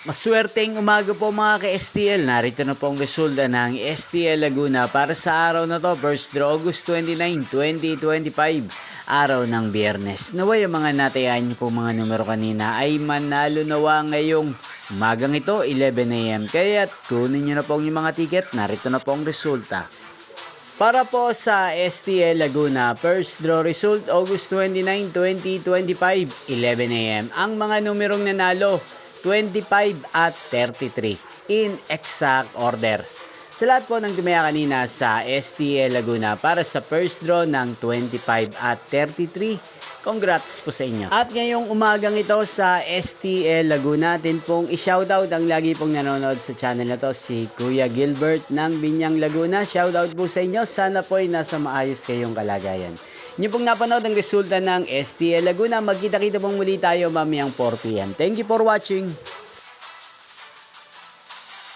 Maswerteng umaga po mga ka-STL. Narito na po ang resulta ng STL Laguna para sa araw na to, 1st August 29, 2025, araw ng Biyernes. Naway ang mga natayan niyo po mga numero kanina ay manalo nawa ngayong umagang ito, 11 AM. Kaya kunin niyo na po ang mga ticket. Narito na po ang resulta. Para po sa STL Laguna, first draw result, August 29, 2025, 11 AM. Ang mga numerong nanalo, 25 at 33 in exact order. Sa lahat po ng tumaya kanina sa STL Laguna para sa first draw ng 25 at 33, congrats po sa inyo. At ngayong umagang ito sa STL Laguna, natin pong i-shoutout ang lagi pong nanonood sa channel na to, si Kuya Gilbert ng Binyang Laguna. Shoutout po sa inyo, sana po ay nasa maayos kayong kalagayan. Inyo pong napanood ang resulta ng STL Laguna. Magkita-kita pong muli tayo mamayang 4 PM. Thank you for watching.